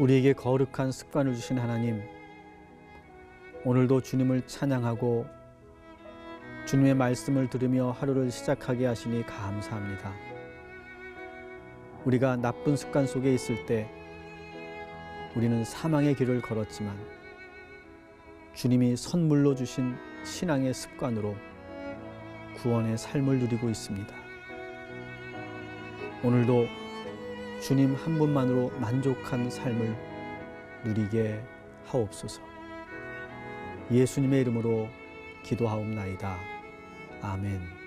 우리에게 거룩한 습관을 주신 하나님, 오늘도 주님을 찬양하고 주님의 말씀을 들으며 하루를 시작하게 하시니 감사합니다. 우리가 나쁜 습관 속에 있을 때 우리는 사망의 길을 걸었지만 주님이 선물로 주신 신앙의 습관으로 구원의 삶을 누리고 있습니다. 오늘도 주님 한 분만으로 만족한 삶을 누리게 하옵소서. 예수님의 이름으로 기도하옵나이다. 아멘.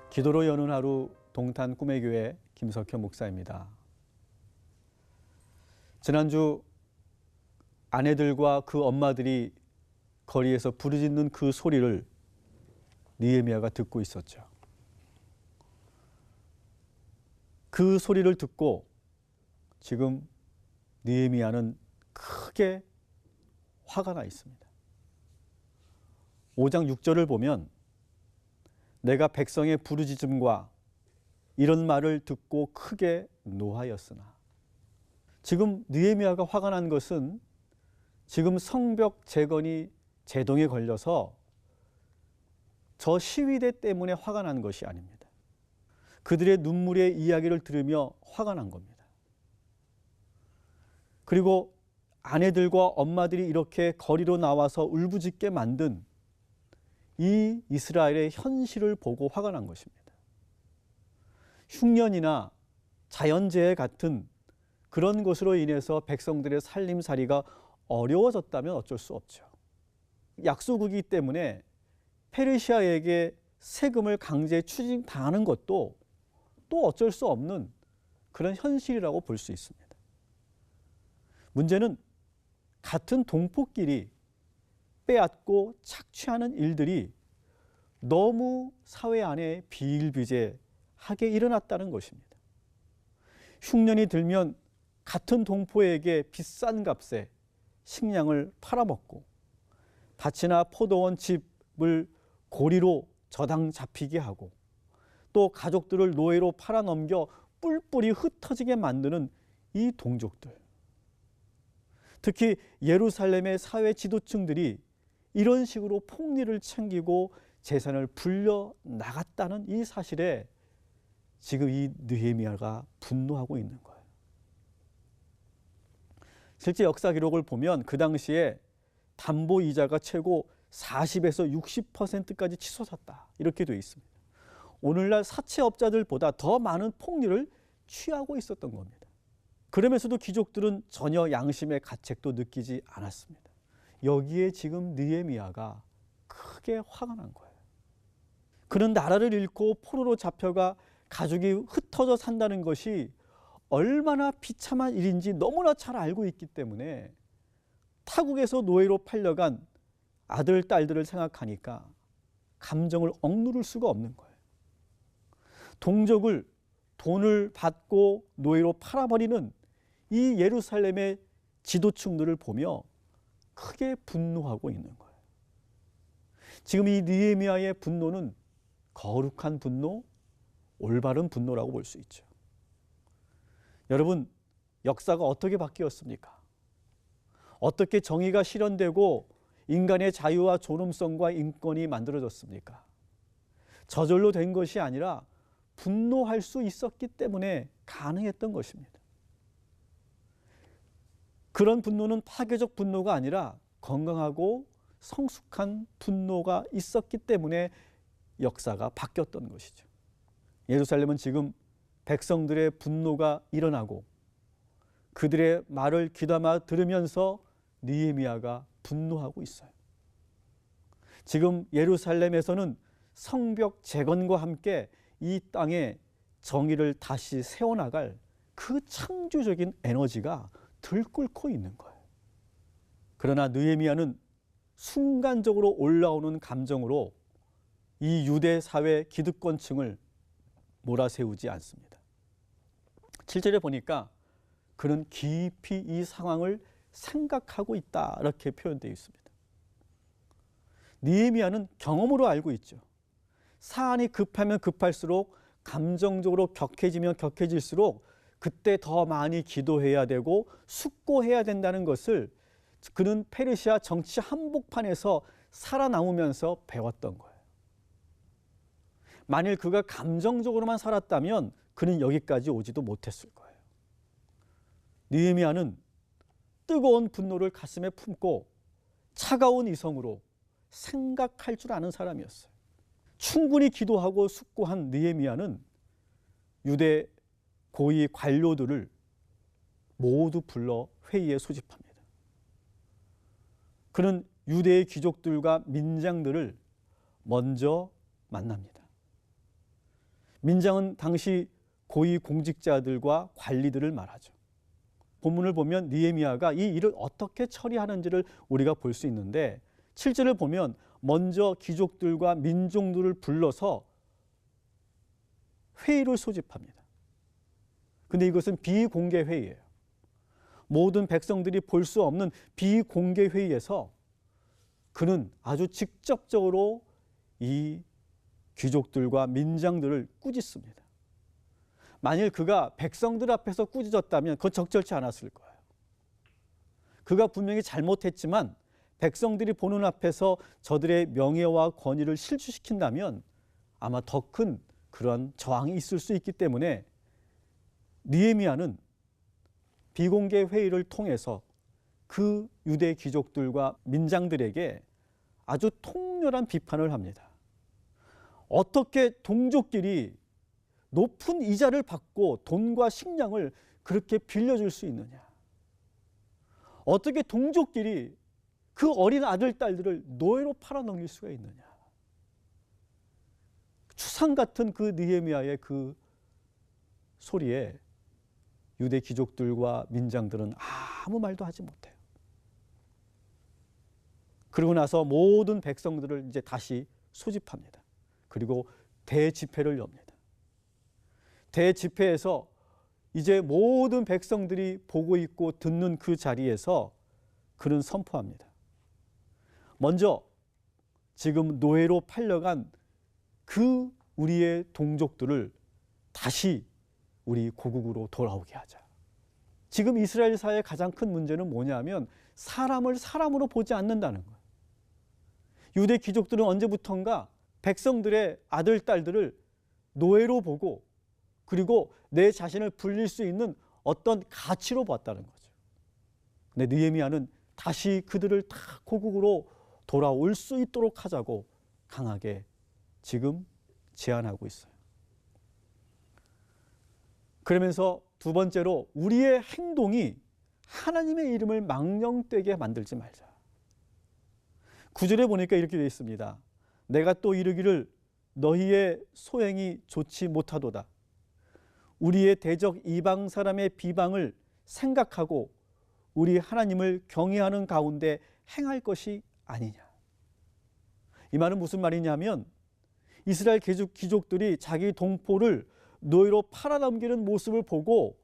기도로 여는 하루, 동탄 꿈의 교회 김석현 목사입니다. 지난주 아내들과 그 엄마들이 거리에서 부르짖는 그 소리를 느헤미야가 듣고 있었죠. 그 소리를 듣고 지금 느헤미야는 크게 화가 나 있습니다. 5장 6절을 보면 내가 백성의 부르짖음과 이런 말을 듣고 크게 노하였으나, 지금 느헤미야가 화가 난 것은 지금 성벽 재건이 제동에 걸려서 저 시위대 때문에 화가 난 것이 아닙니다. 그들의 눈물의 이야기를 들으며 화가 난 겁니다. 그리고 아내들과 엄마들이 이렇게 거리로 나와서 울부짖게 만든 이 이스라엘의 현실을 보고 화가 난 것입니다. 흉년이나 자연재해 같은 그런 것으로 인해서 백성들의 살림살이가 어려워졌다면 어쩔 수 없죠. 약소국이기 때문에 페르시아에게 세금을 강제 추징당하는 것도 또 어쩔 수 없는 그런 현실이라고 볼 수 있습니다. 문제는 같은 동포끼리 빼앗고 착취하는 일들이 너무 사회 안에 비일비재하게 일어났다는 것입니다. 흉년이 들면 같은 동포에게 비싼 값에 식량을 팔아먹고 밭이나 포도원 집을 고리로 저당 잡히게 하고 또 가족들을 노예로 팔아넘겨 뿔뿔이 흩어지게 만드는 이 동족들, 특히 예루살렘의 사회 지도층들이 이런 식으로 폭리를 챙기고 재산을 불려나갔다는 이 사실에 지금 이 느헤미야가 분노하고 있는 거예요. 실제 역사 기록을 보면 그 당시에 담보 이자가 최고 40에서 60%까지 치솟았다, 이렇게 되어 있습니다. 오늘날 사채업자들보다 더 많은 폭리를 취하고 있었던 겁니다. 그러면서도 귀족들은 전혀 양심의 가책도 느끼지 않았습니다. 여기에 지금 느헤미야가 크게 화가 난 거예요. 그는 나라를 잃고 포로로 잡혀가 가족이 흩어져 산다는 것이 얼마나 비참한 일인지 너무나 잘 알고 있기 때문에 타국에서 노예로 팔려간 아들, 딸들을 생각하니까 감정을 억누를 수가 없는 거예요. 동족을 돈을 받고 노예로 팔아버리는 이 예루살렘의 지도층들을 보며 크게 분노하고 있는 거예요. 지금 이 느헤미야의 분노는 거룩한 분노, 올바른 분노라고 볼 수 있죠. 여러분, 역사가 어떻게 바뀌었습니까? 어떻게 정의가 실현되고 인간의 자유와 존엄성과 인권이 만들어졌습니까? 저절로 된 것이 아니라 분노할 수 있었기 때문에 가능했던 것입니다. 그런 분노는 파괴적 분노가 아니라 건강하고 성숙한 분노가 있었기 때문에 역사가 바뀌었던 것이죠. 예루살렘은 지금 백성들의 분노가 일어나고 그들의 말을 귀담아 들으면서 느헤미야가 분노하고 있어요. 지금 예루살렘에서는 성벽 재건과 함께 이 땅에 정의를 다시 세워나갈 그 창조적인 에너지가 들끓고 있는 거예요. 그러나 느헤미야는 순간적으로 올라오는 감정으로 이 유대 사회 기득권층을 몰아세우지 않습니다. 7절에 보니까 그는 깊이 이 상황을 생각하고 있다 이렇게 표현되어 있습니다. 느헤미야는 경험으로 알고 있죠. 사안이 급하면 급할수록 감정적으로 격해지면 격해질수록 그때 더 많이 기도해야 되고 숙고해야 된다는 것을 그는 페르시아 정치 한복판에서 살아남으면서 배웠던 거예요. 만일 그가 감정적으로만 살았다면 그는 여기까지 오지도 못했을 거예요. 느헤미야는 뜨거운 분노를 가슴에 품고 차가운 이성으로 생각할 줄 아는 사람이었어요. 충분히 기도하고 숙고한 느헤미야는 유대 고위 관료들을 모두 불러 회의에 소집합니다. 그는 유대의 귀족들과 민장들을 먼저 만납니다. 민장은 당시 고위 공직자들과 관리들을 말하죠. 본문을 보면 느헤미야가 이 일을 어떻게 처리하는지를 우리가 볼 수 있는데 7절을 보면 먼저 귀족들과 민중들을 불러서 회의를 소집합니다. 근데 이것은 비공개 회의예요. 모든 백성들이 볼 수 없는 비공개 회의에서 그는 아주 직접적으로 이 귀족들과 민장들을 꾸짖습니다. 만일 그가 백성들 앞에서 꾸짖었다면 그건 적절치 않았을 거예요. 그가 분명히 잘못했지만 백성들이 보는 앞에서 저들의 명예와 권위를 실추시킨다면 아마 더 큰 그런 저항이 있을 수 있기 때문에 느헤미야는 비공개 회의를 통해서 그 유대 귀족들과 민장들에게 아주 통렬한 비판을 합니다. 어떻게 동족끼리 높은 이자를 받고 돈과 식량을 그렇게 빌려줄 수 있느냐? 어떻게 동족끼리 그 어린 아들, 딸들을 노예로 팔아넘길 수가 있느냐? 추상 같은 그 느헤미야의 그 소리에 유대 귀족들과 민장들은 아무 말도 하지 못해요. 그러고 나서 모든 백성들을 이제 다시 소집합니다. 그리고 대집회를 엽니다. 대집회에서 이제 모든 백성들이 보고 있고 듣는 그 자리에서 그는 선포합니다. 먼저 지금 노예로 팔려간 그 우리의 동족들을 다시 우리 고국으로 돌아오게 하자. 지금 이스라엘 사회의 가장 큰 문제는 뭐냐면 사람을 사람으로 보지 않는다는 거예요. 유대 귀족들은 언제부턴가 백성들의 아들, 딸들을 노예로 보고 그리고 내 자신을 불릴 수 있는 어떤 가치로 봤다는 거죠. 근데 느헤미야는 다시 그들을 다 고국으로 돌아올 수 있도록 하자고 강하게 지금 제안하고 있어요. 그러면서 두 번째로 우리의 행동이 하나님의 이름을 망령되게 만들지 말자. 9절에 보니까 이렇게 되어 있습니다. 내가 또 이르기를 너희의 소행이 좋지 못하도다. 우리의 대적 이방 사람의 비방을 생각하고 우리 하나님을 경외하는 가운데 행할 것이 아니냐. 이 말은 무슨 말이냐면 이스라엘 귀족들이 자기 동포를 노예로 팔아넘기는 모습을 보고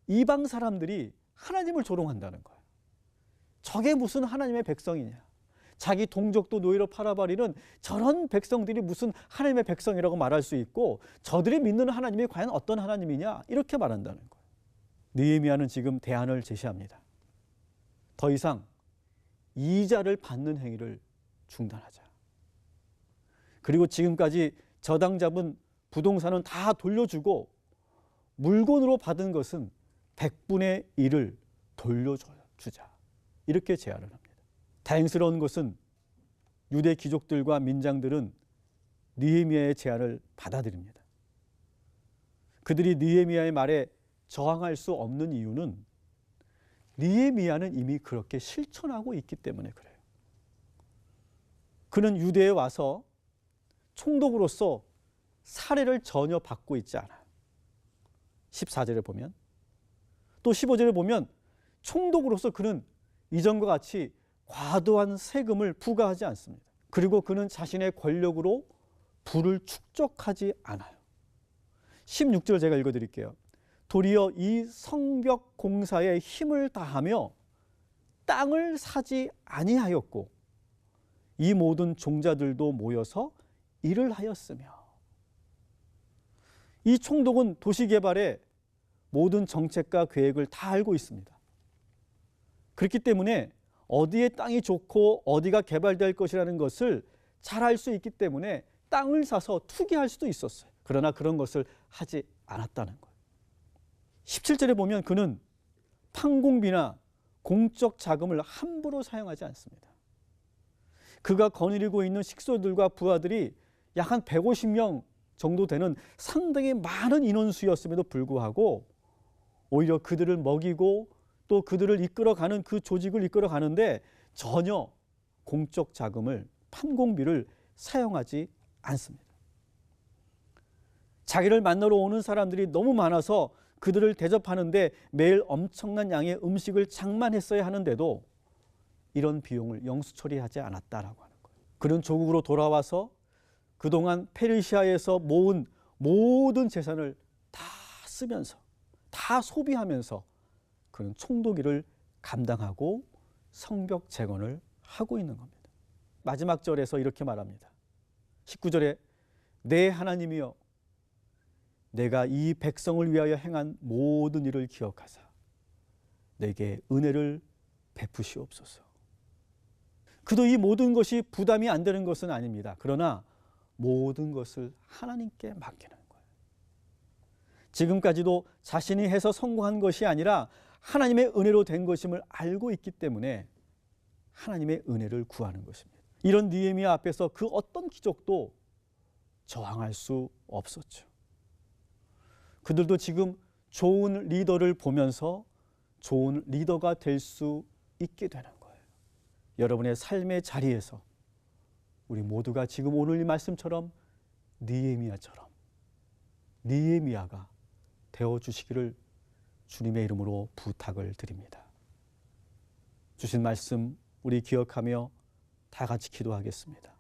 이방 사람들이 하나님을 조롱한다는 거예요. 저게 무슨 하나님의 백성이냐. 자기 동족도 노예로 팔아버리는 저런 백성들이 무슨 하나님의 백성이라고 말할 수 있고 저들이 믿는 하나님이 과연 어떤 하나님이냐 이렇게 말한다는 거예요. 느헤미야는 지금 대안을 제시합니다. 더 이상 이자를 받는 행위를 중단하자. 그리고 지금까지 저당 잡은 부동산은 다 돌려주고 물건으로 받은 것은 100분의 1을 돌려주자. 이렇게 제안을 합니다. 다행스러운 것은 유대 귀족들과 민장들은 느헤미야의 제안을 받아들입니다. 그들이 느헤미야의 말에 저항할 수 없는 이유는 느헤미야는 이미 그렇게 실천하고 있기 때문에 그래요. 그는 유대에 와서 총독으로서 사례를 전혀 받고 있지 않아요. 14절에 보면, 또 15절에 보면 총독으로서 그는 이전과 같이 과도한 세금을 부과하지 않습니다. 그리고 그는 자신의 권력으로 부를 축적하지 않아요. 16절 제가 읽어드릴게요. 도리어 이 성벽 공사에 힘을 다하며 땅을 사지 아니하였고 이 모든 종자들도 모여서 일을 하였으며. 이 총독은 도시개발의 모든 정책과 계획을 다 알고 있습니다. 그렇기 때문에 어디에 땅이 좋고 어디가 개발될 것이라는 것을 잘 알 수 있기 때문에 땅을 사서 투기할 수도 있었어요. 그러나 그런 것을 하지 않았다는 거예요. 17절에 보면 그는 판공비나 공적 자금을 함부로 사용하지 않습니다. 그가 거느리고 있는 식소들과 부하들이 약 한 150명 정도 되는 상당히 많은 인원수였음에도 불구하고 오히려 그들을 먹이고 또 그들을 이끌어가는 그 조직을 이끌어가는데 전혀 공적 자금을, 판공비를 사용하지 않습니다. 자기를 만나러 오는 사람들이 너무 많아서 그들을 대접하는데 매일 엄청난 양의 음식을 장만했어야 하는데도 이런 비용을 영수 처리하지 않았다라고 하는 거예요. 그는 조국으로 돌아와서 그동안 페르시아에서 모은 모든 재산을 다 쓰면서, 다 소비하면서 그는 총독일을 감당하고 성벽 재건을 하고 있는 겁니다. 마지막 절에서 이렇게 말합니다. 19절에 내 하나님이여 내가 이 백성을 위하여 행한 모든 일을 기억하사 내게 은혜를 베푸시옵소서. 그도 이 모든 것이 부담이 안 되는 것은 아닙니다. 그러나 모든 것을 하나님께 맡기는 거예요. 지금까지도 자신이 해서 성공한 것이 아니라 하나님의 은혜로 된 것임을 알고 있기 때문에 하나님의 은혜를 구하는 것입니다. 이런 느헤미야 앞에서 그 어떤 기적도 저항할 수 없었죠. 그들도 지금 좋은 리더를 보면서 좋은 리더가 될 수 있게 되는 거예요. 여러분의 삶의 자리에서 우리 모두가 지금 오늘 이 말씀처럼 느헤미야처럼 느헤미야가 되어주시기를 주님의 이름으로 부탁을 드립니다. 주신 말씀 우리 기억하며 다 같이 기도하겠습니다.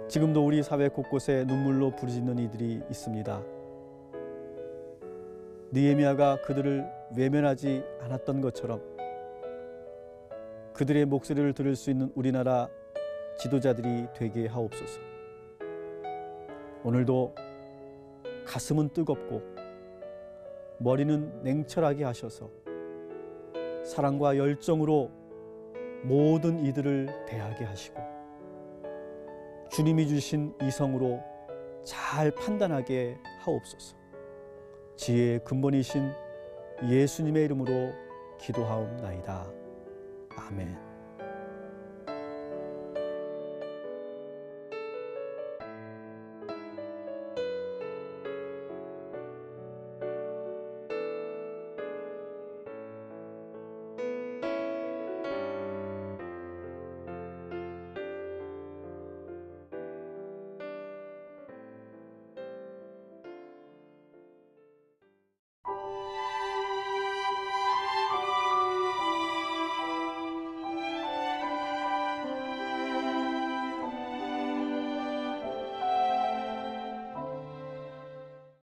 지금도 우리 사회 곳곳에 눈물로 부르짖는 이들이 있습니다. 느헤미야가 그들을 외면하지 않았던 것처럼 그들의 목소리를 들을 수 있는 우리나라 지도자들이 되게 하옵소서. 오늘도 가슴은 뜨겁고 머리는 냉철하게 하셔서 사랑과 열정으로 모든 이들을 대하게 하시고 주님이 주신 이성으로 잘 판단하게 하옵소서. 지혜의 근본이신 예수님의 이름으로 기도하옵나이다. 아멘.